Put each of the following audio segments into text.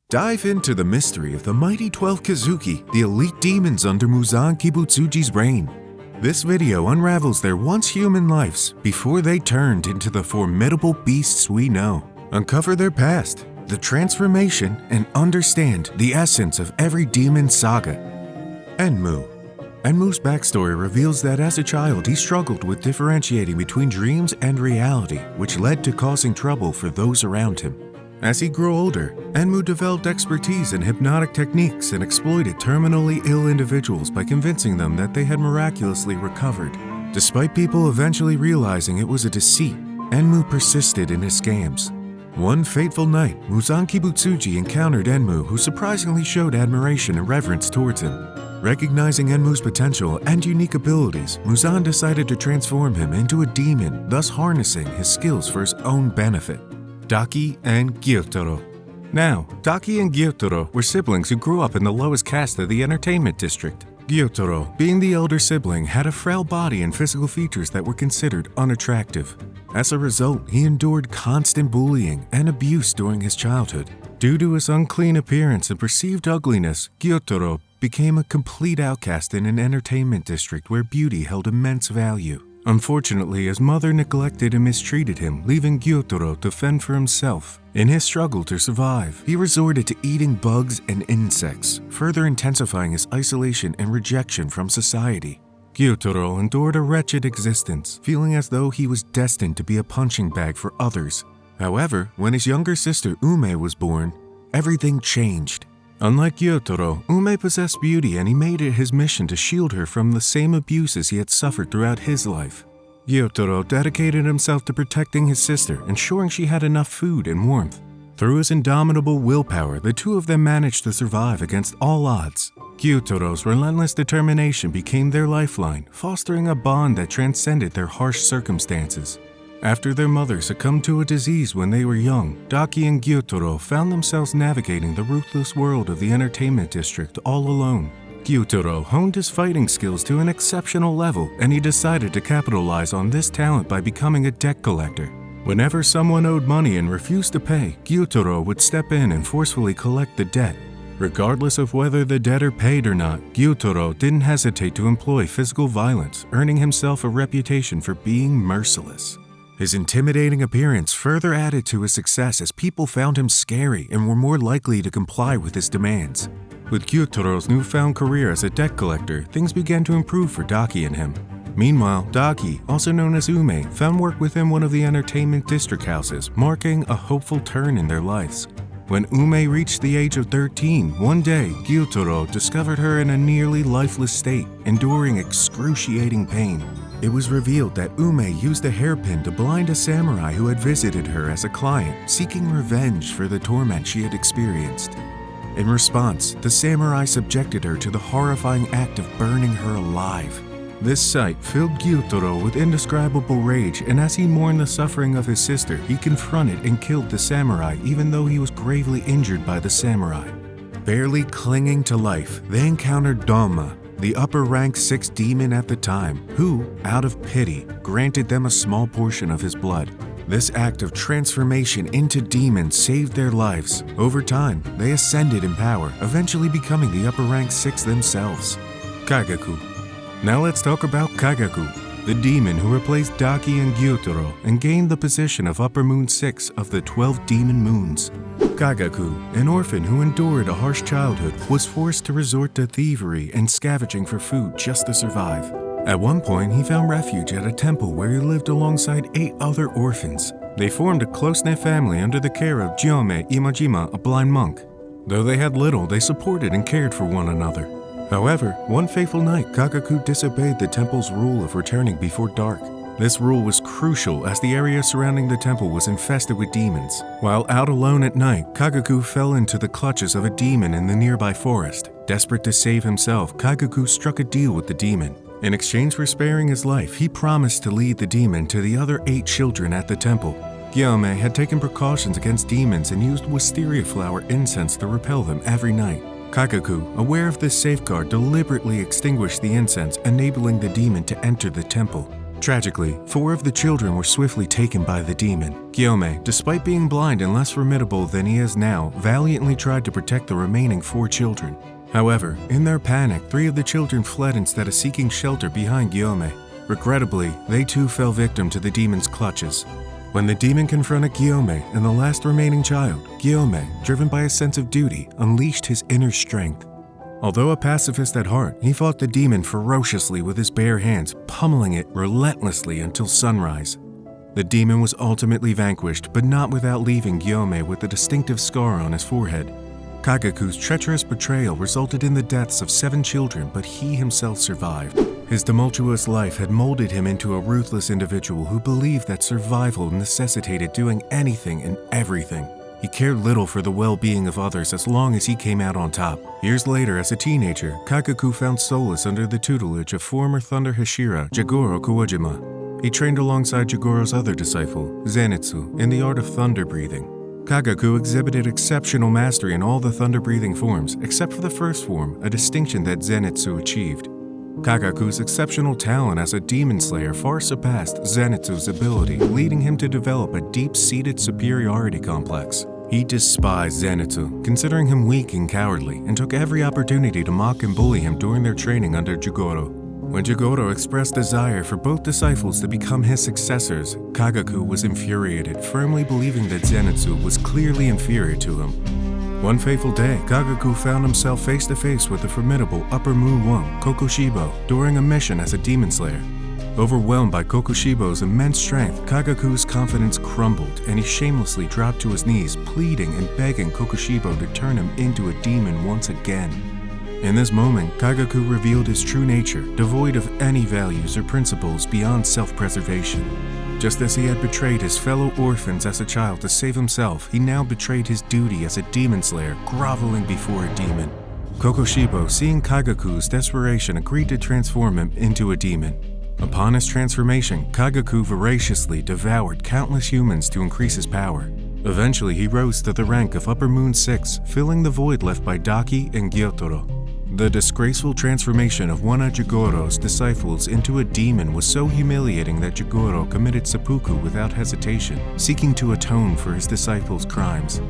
Dive into the mystery of the mighty 12 Kazuki, the elite demons under Muzan Kibutsuji's reign. This video unravels their once human lives before they turned into the formidable beasts we know. Uncover their past, the transformation, and understand the essence of every demon saga. Enmu. Enmu's backstory reveals that as a child he struggled with differentiating between dreams and reality, which led to causing trouble for those around him. As he grew older, Enmu developed expertise in hypnotic techniques and exploited terminally ill individuals by convincing them that they had miraculously recovered. Despite people eventually realizing it was a deceit, Enmu persisted in his scams. One fateful night, Muzan Kibutsuji encountered Enmu, who surprisingly showed admiration and reverence towards him. Recognizing Enmu's potential and unique abilities, Muzan decided to transform him into a demon, thus harnessing his skills for his own benefit. Daki and Gyutaro. Now, Daki and Gyutaro were siblings who grew up in the lowest caste of the entertainment district. Gyutaro, being the elder sibling, had a frail body and physical features that were considered unattractive. As a result, he endured constant bullying and abuse during his childhood. Due to his unclean appearance and perceived ugliness, Gyutaro became a complete outcast in an entertainment district where beauty held immense value. Unfortunately, his mother neglected and mistreated him, leaving Gyutaro to fend for himself. In his struggle to survive, he resorted to eating bugs and insects, further intensifying his isolation and rejection from society. Gyutaro endured a wretched existence, feeling as though he was destined to be a punching bag for others. However, when his younger sister Ume was born, everything changed. Unlike Gyutaro, Ume possessed beauty and he made it his mission to shield her from the same abuses he had suffered throughout his life. Gyutaro dedicated himself to protecting his sister, ensuring she had enough food and warmth. Through his indomitable willpower, the two of them managed to survive against all odds. Gyutaro's relentless determination became their lifeline, fostering a bond that transcended their harsh circumstances. After their mother succumbed to a disease when they were young, Daki and Gyutaro found themselves navigating the ruthless world of the entertainment district all alone. Gyutaro honed his fighting skills to an exceptional level, and he decided to capitalize on this talent by becoming a debt collector. Whenever someone owed money and refused to pay, Gyutaro would step in and forcefully collect the debt. Regardless of whether the debtor paid or not, Gyutaro didn't hesitate to employ physical violence, earning himself a reputation for being merciless. His intimidating appearance further added to his success as people found him scary and were more likely to comply with his demands. With Gyutaro's newfound career as a debt collector, things began to improve for Daki and him. Meanwhile, Daki, also known as Ume, found work within one of the entertainment district houses, marking a hopeful turn in their lives. When Ume reached the age of 13, one day, Gyutaro discovered her in a nearly lifeless state, enduring excruciating pain. It was revealed that Ume used a hairpin to blind a samurai who had visited her as a client, seeking revenge for the torment she had experienced. In response, the samurai subjected her to the horrifying act of burning her alive. This sight filled Gyutaro with indescribable rage, and as he mourned the suffering of his sister, he confronted and killed the samurai even though he was gravely injured by the samurai. Barely clinging to life, they encountered Douma, the upper-rank 6th demon at the time, who, out of pity, granted them a small portion of his blood. This act of transformation into demons saved their lives. Over time, they ascended in power, eventually becoming the upper-rank 6 themselves. Kaigaku. Now let's talk about Kaigaku, the demon who replaced Daki and Gyutaro and gained the position of Upper Moon 6 of the 12 demon moons. Kaigaku, an orphan who endured a harsh childhood, was forced to resort to thievery and scavenging for food just to survive. At one point, he found refuge at a temple where he lived alongside 8 other orphans. They formed a close-knit family under the care of Gyome Imajima, a blind monk. Though they had little, they supported and cared for one another. However, one fateful night, Kaigaku disobeyed the temple's rule of returning before dark. This rule was crucial as the area surrounding the temple was infested with demons. While out alone at night, Kaigaku fell into the clutches of a demon in the nearby forest. Desperate to save himself, Kaigaku struck a deal with the demon. In exchange for sparing his life, he promised to lead the demon to the other 8 children at the temple. Gyome had taken precautions against demons and used wisteria flower incense to repel them every night. Kaigaku, aware of this safeguard, deliberately extinguished the incense, enabling the demon to enter the temple. Tragically, 4 of the children were swiftly taken by the demon. Gyome, despite being blind and less formidable than he is now, valiantly tried to protect the remaining 4 children. However, in their panic, 3 of the children fled instead of seeking shelter behind Gyome. Regrettably, they too fell victim to the demon's clutches. When the demon confronted Gyome and the last remaining child, Gyome, driven by a sense of duty, unleashed his inner strength. Although a pacifist at heart, he fought the demon ferociously with his bare hands, pummeling it relentlessly until sunrise. The demon was ultimately vanquished, but not without leaving Gyome with a distinctive scar on his forehead. Kaigaku's treacherous betrayal resulted in the deaths of 7 children, but he himself survived. His tumultuous life had molded him into a ruthless individual who believed that survival necessitated doing anything and everything. He cared little for the well-being of others as long as he came out on top. Years later, as a teenager, Kaigaku found solace under the tutelage of former Thunder Hashira, Jigoro Kuwajima. He trained alongside Jigoro's other disciple, Zenitsu, in the art of thunder breathing. Kaigaku exhibited exceptional mastery in all the thunder-breathing forms, except for the first form, a distinction that Zenitsu achieved. Kaigaku's exceptional talent as a demon slayer far surpassed Zenitsu's ability, leading him to develop a deep-seated superiority complex. He despised Zenitsu, considering him weak and cowardly, and took every opportunity to mock and bully him during their training under Jigoro. When Jigoro expressed desire for both disciples to become his successors, Kaigaku was infuriated, firmly believing that Zenitsu was clearly inferior to him. One fateful day, Kaigaku found himself face to face with the formidable Upper Moon One, Kokushibo, during a mission as a demon slayer. Overwhelmed by Kokushibo's immense strength, Kaigaku's confidence crumbled, and he shamelessly dropped to his knees, pleading and begging Kokushibo to turn him into a demon once again. In this moment, Kaigaku revealed his true nature, devoid of any values or principles beyond self-preservation. Just as he had betrayed his fellow orphans as a child to save himself, he now betrayed his duty as a demon slayer, groveling before a demon. Kokushibo, seeing Kaigaku's desperation, agreed to transform him into a demon. Upon his transformation, Kaigaku voraciously devoured countless humans to increase his power. Eventually, he rose to the rank of Upper Moon 6, filling the void left by Daki and Gyutaro. The disgraceful transformation of one of Jigoro's disciples into a demon was so humiliating that Jigoro committed seppuku without hesitation, seeking to atone for his disciple's crimes.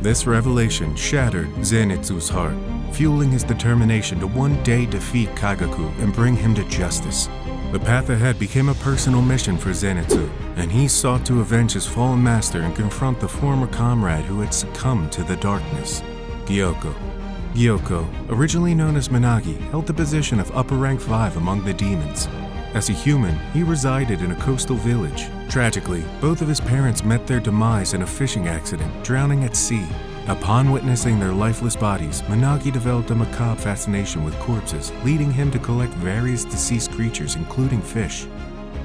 This revelation shattered Zenitsu's heart, fueling his determination to one day defeat Kaigaku and bring him to justice. The path ahead became a personal mission for Zenitsu, and he sought to avenge his fallen master and confront the former comrade who had succumbed to the darkness, Gyokko. Gyokko, originally known as Minagi, held the position of upper rank 5 among the demons. As a human, he resided in a coastal village. Tragically, both of his parents met their demise in a fishing accident, drowning at sea. Upon witnessing their lifeless bodies, Minagi developed a macabre fascination with corpses, leading him to collect various deceased creatures, including fish.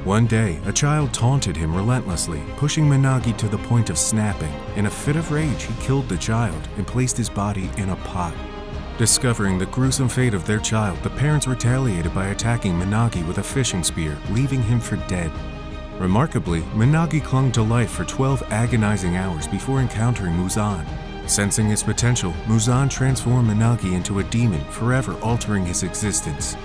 One day, a child taunted him relentlessly, pushing Minagi to the point of snapping. In a fit of rage, he killed the child and placed his body in a pot. Discovering the gruesome fate of their child, the parents retaliated by attacking Minagi with a fishing spear, leaving him for dead. Remarkably, Minagi clung to life for 12 agonizing hours before encountering Muzan. Sensing his potential, Muzan transformed Minagi into a demon, forever altering his existence.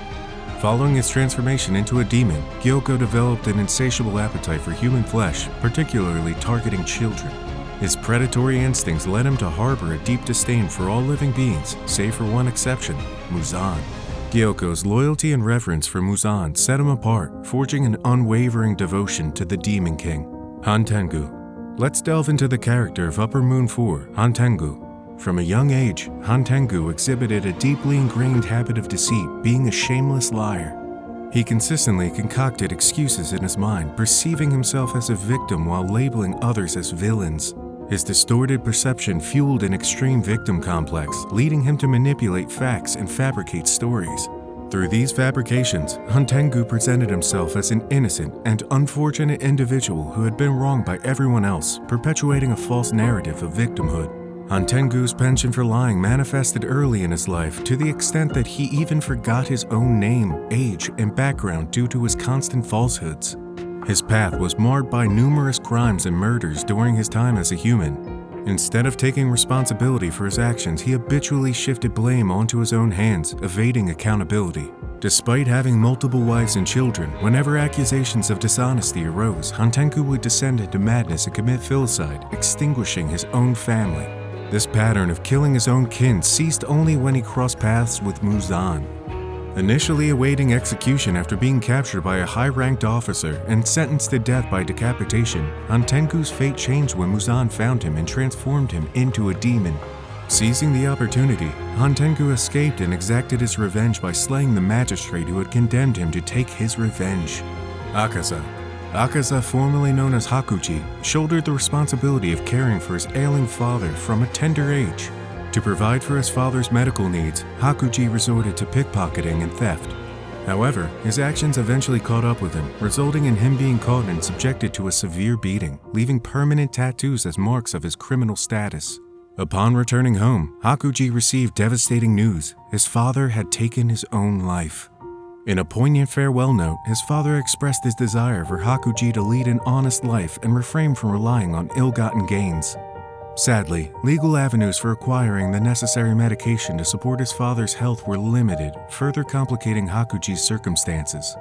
Following his transformation into a demon, Gyokko developed an insatiable appetite for human flesh, particularly targeting children. His predatory instincts led him to harbor a deep disdain for all living beings, save for one exception, Muzan. Gyokko's loyalty and reverence for Muzan set him apart, forging an unwavering devotion to the Demon King, Hantengu. Let's delve into the character of Upper Moon 4, Hantengu. From a young age, Hantengu exhibited a deeply ingrained habit of deceit, being a shameless liar. He consistently concocted excuses in his mind, perceiving himself as a victim while labeling others as villains. His distorted perception fueled an extreme victim complex, leading him to manipulate facts and fabricate stories. Through these fabrications, Hantengu presented himself as an innocent and unfortunate individual who had been wronged by everyone else, perpetuating a false narrative of victimhood. Hantengu's penchant for lying manifested early in his life to the extent that he even forgot his own name, age, and background due to his constant falsehoods. His path was marred by numerous crimes and murders during his time as a human. Instead of taking responsibility for his actions, he habitually shifted blame onto his own hands, evading accountability. Despite having multiple wives and children, whenever accusations of dishonesty arose, Hantengu would descend into madness and commit filicide, extinguishing his own family. This pattern of killing his own kin ceased only when he crossed paths with Muzan. Initially awaiting execution after being captured by a high-ranked officer and sentenced to death by decapitation, Hantengu's fate changed when Muzan found him and transformed him into a demon. Seizing the opportunity, Hantengu escaped and exacted his revenge by slaying the magistrate who had condemned him to take his revenge. Akaza, formerly known as Hakuji, shouldered the responsibility of caring for his ailing father from a tender age. To provide for his father's medical needs, Hakuji resorted to pickpocketing and theft. However, his actions eventually caught up with him, resulting in him being caught and subjected to a severe beating, leaving permanent tattoos as marks of his criminal status. Upon returning home, Hakuji received devastating news. His father had taken his own life. In a poignant farewell note, his father expressed his desire for Hakuji to lead an honest life and refrain from relying on ill-gotten gains. Sadly, legal avenues for acquiring the necessary medication to support his father's health were limited, further complicating Hakuji's circumstances.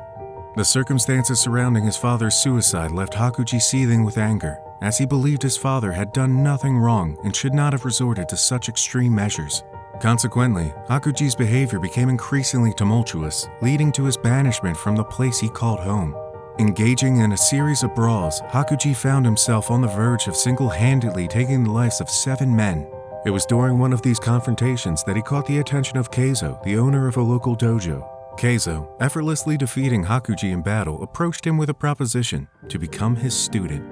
The circumstances surrounding his father's suicide left Hakuji seething with anger, as he believed his father had done nothing wrong and should not have resorted to such extreme measures. Consequently, Hakuji's behavior became increasingly tumultuous, leading to his banishment from the place he called home. Engaging in a series of brawls, Hakuji found himself on the verge of single-handedly taking the lives of 7 men. It was during one of these confrontations that he caught the attention of Keizo, the owner of a local dojo. Keizo, effortlessly defeating Hakuji in battle, approached him with a proposition to become his student.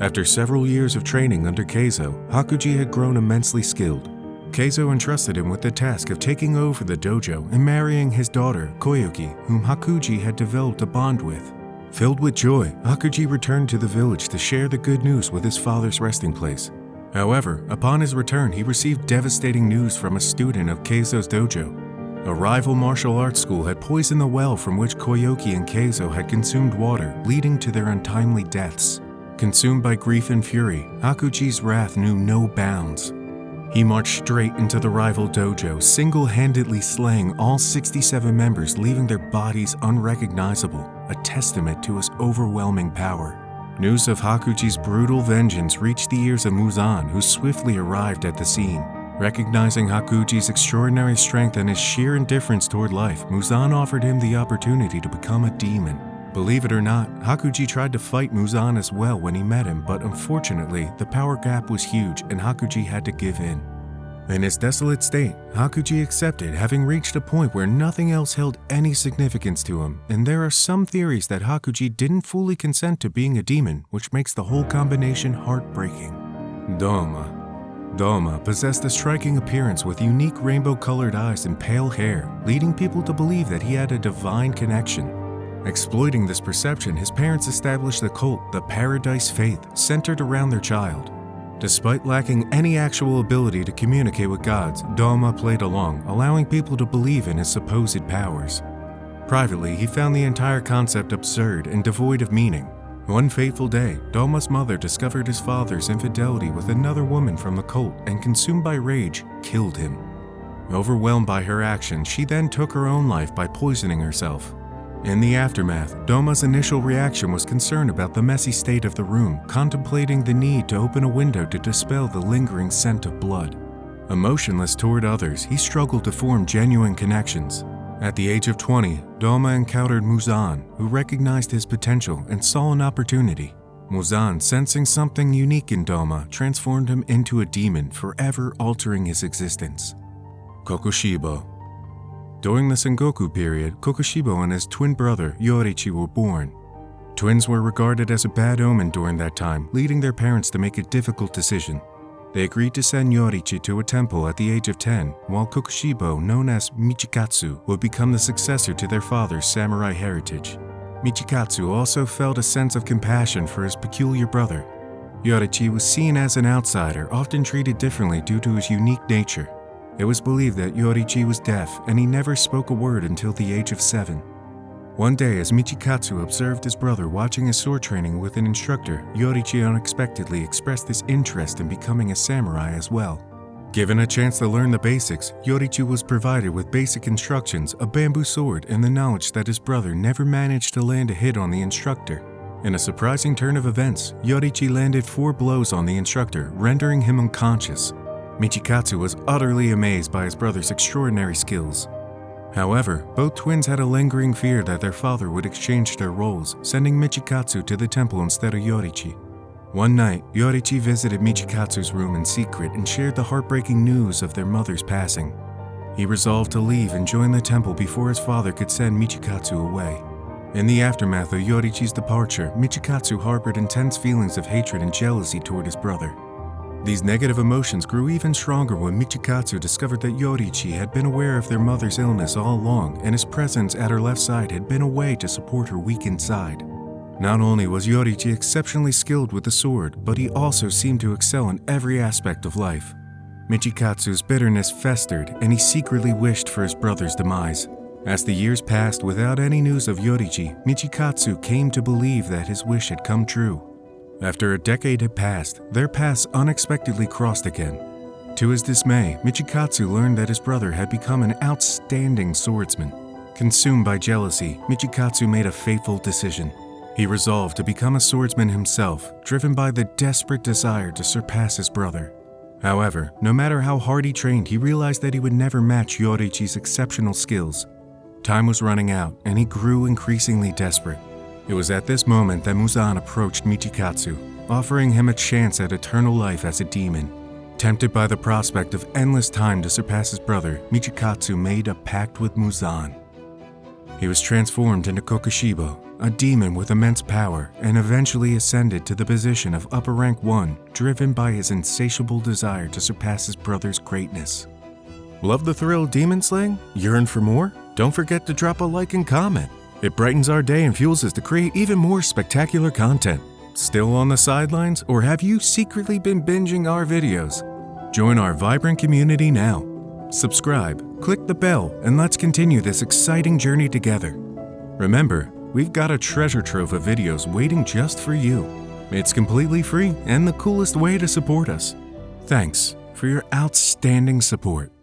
After several years of training under Keizo, Hakuji had grown immensely skilled. Keizo entrusted him with the task of taking over the dojo and marrying his daughter, Koyuki, whom Hakuji had developed a bond with. Filled with joy, Hakuji returned to the village to share the good news with his father's resting place. However, upon his return, he received devastating news from a student of Keizo's dojo. A rival martial arts school had poisoned the well from which Koyuki and Keizo had consumed water, leading to their untimely deaths. Consumed by grief and fury, Hakuji's wrath knew no bounds. He marched straight into the rival dojo, single-handedly slaying all 67 members, leaving their bodies unrecognizable, a testament to his overwhelming power. News of Hakuji's brutal vengeance reached the ears of Muzan, who swiftly arrived at the scene. Recognizing Hakuji's extraordinary strength and his sheer indifference toward life, Muzan offered him the opportunity to become a demon. Believe it or not, Hakuji tried to fight Muzan as well when he met him, but unfortunately, the power gap was huge and Hakuji had to give in. In his desolate state, Hakuji accepted, having reached a point where nothing else held any significance to him, and there are some theories that Hakuji didn't fully consent to being a demon, which makes the whole combination heartbreaking. Douma possessed a striking appearance with unique rainbow-colored eyes and pale hair, leading people to believe that he had a divine connection. Exploiting this perception, his parents established the cult, the Paradise Faith, centered around their child. Despite lacking any actual ability to communicate with gods, Douma played along, allowing people to believe in his supposed powers. Privately, he found the entire concept absurd and devoid of meaning. One fateful day, Douma's mother discovered his father's infidelity with another woman from the cult and, consumed by rage, killed him. Overwhelmed by her action, she then took her own life by poisoning herself. In the aftermath, Douma's initial reaction was concern about the messy state of the room, contemplating the need to open a window to dispel the lingering scent of blood. Emotionless toward others, he struggled to form genuine connections. At the age of 20, Douma encountered Muzan, who recognized his potential and saw an opportunity. Muzan, sensing something unique in Douma, transformed him into a demon, forever altering his existence. Kokushibo. During the Sengoku period, Kokushibo and his twin brother, Yorichi, were born. Twins were regarded as a bad omen during that time, leading their parents to make a difficult decision. They agreed to send Yorichi to a temple at the age of 10, while Kokushibo, known as Michikatsu, would become the successor to their father's samurai heritage. Michikatsu also felt a sense of compassion for his peculiar brother. Yorichi was seen as an outsider, often treated differently due to his unique nature. It was believed that Yorichi was deaf, and he never spoke a word until the age of 7. One day, as Michikatsu observed his brother watching his sword training with an instructor, Yorichi unexpectedly expressed his interest in becoming a samurai as well. Given a chance to learn the basics, Yorichi was provided with basic instructions, a bamboo sword, and the knowledge that his brother never managed to land a hit on the instructor. In a surprising turn of events, Yorichi landed 4 blows on the instructor, rendering him unconscious. Michikatsu was utterly amazed by his brother's extraordinary skills. However, both twins had a lingering fear that their father would exchange their roles, sending Michikatsu to the temple instead of Yorichi. One night, Yorichi visited Michikatsu's room in secret and shared the heartbreaking news of their mother's passing. He resolved to leave and join the temple before his father could send Michikatsu away. In the aftermath of Yorichi's departure, Michikatsu harbored intense feelings of hatred and jealousy toward his brother. These negative emotions grew even stronger when Michikatsu discovered that Yorichi had been aware of their mother's illness all along, and his presence at her left side had been a way to support her weakened side. Not only was Yorichi exceptionally skilled with the sword, but he also seemed to excel in every aspect of life. Michikatsu's bitterness festered, and he secretly wished for his brother's demise. As the years passed without any news of Yorichi, Michikatsu came to believe that his wish had come true. After a decade had passed, their paths unexpectedly crossed again. To his dismay, Michikatsu learned that his brother had become an outstanding swordsman. Consumed by jealousy, Michikatsu made a fateful decision. He resolved to become a swordsman himself, driven by the desperate desire to surpass his brother. However, no matter how hard he trained, he realized that he would never match Yorichi's exceptional skills. Time was running out, and he grew increasingly desperate. It was at this moment that Muzan approached Michikatsu, offering him a chance at eternal life as a demon. Tempted by the prospect of endless time to surpass his brother, Michikatsu made a pact with Muzan. He was transformed into Kokushibo, a demon with immense power, and eventually ascended to the position of Upper Rank 1, driven by his insatiable desire to surpass his brother's greatness. Love the thrill of demon slaying? Yearn for more? Don't forget to drop a like and comment. It brightens our day and fuels us to create even more spectacular content. Still on the sidelines, or have you secretly been binging our videos? Join our vibrant community now. Subscribe, click the bell, and let's continue this exciting journey together. Remember, we've got a treasure trove of videos waiting just for you. It's completely free and the coolest way to support us. Thanks for your outstanding support.